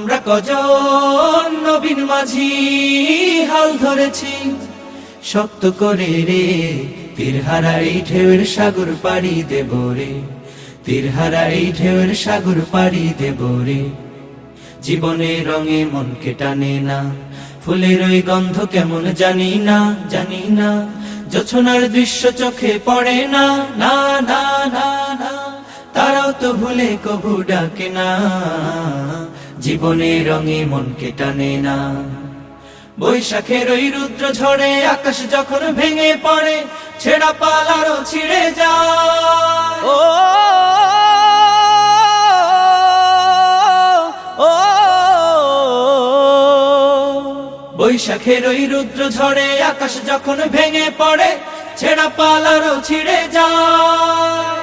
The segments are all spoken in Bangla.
আমরা কজন নবীন মাঝি হাল ধরেছি শক্ত করে রে, তীরহারা এই ঢেউয়ের সাগর পাড়ি দেব রে, তীরহারা এই ঢেউয়ের সাগর পাড়ি দেব রে। জীবনের রঙে মনকে টানে না, ফুলের ওই গন্ধ কেমন জানি না, জানি না, জোছনার দৃশ্য চোখে পড়ে না, না না না না, তারাও তো ভুলে কবু ডাকে না, জীবনের রঙে মনকে টানে না। বৈশাখের ওই রুদ্র ঝড়ে আকাশ যখন ভেঙে পড়ে, ছেঁড়া পাল আরো ছিঁড়ে যায়, ও ও বৈশাখের ওই রুদ্র ঝড়ে আকাশ যখন ভেঙে পড়ে, ছেঁড়া পাল আরো ছিঁড়ে যায়।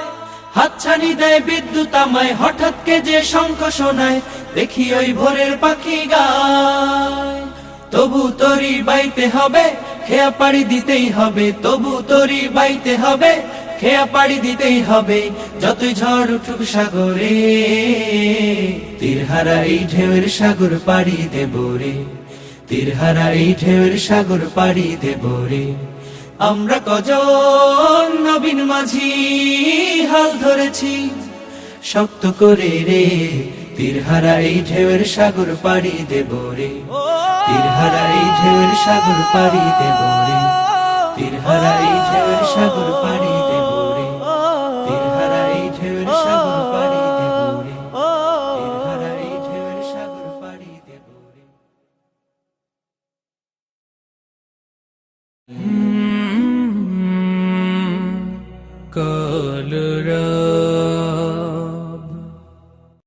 হাতছানি দেয় বিদ্যুৎ আমায়, হঠাৎ কে যে শঙ্খ শোনায়, দেখি ওই ভোরের পাখি গায়। তবু তোরি বাইতে হবে, খেয়া পাড়ি দিতেই হবে, তবু তোরি বাইতে হবে, খেয়া পাড়ি দিতেই হবে, যতই ঝড় উঠুক সাগরে, তীরহারা এই ঢেউয়ের সাগর পাড়ি দেব রে, তীরহারা এই ঢেউয়ের সাগর পাড়ি দেব রে। আমরা কজন নবীন মাঝি হাল ধরেছি শক্ত করে রে, তীরহারা এই ঢেউয়ের সাগর পাড়ি দেব রে, তীরহারা এই ঢেউয়ের সাগর পাড়ি দেব রে, তীরহারা এই ঢেউয়ের সাগর পাড়ি দেব।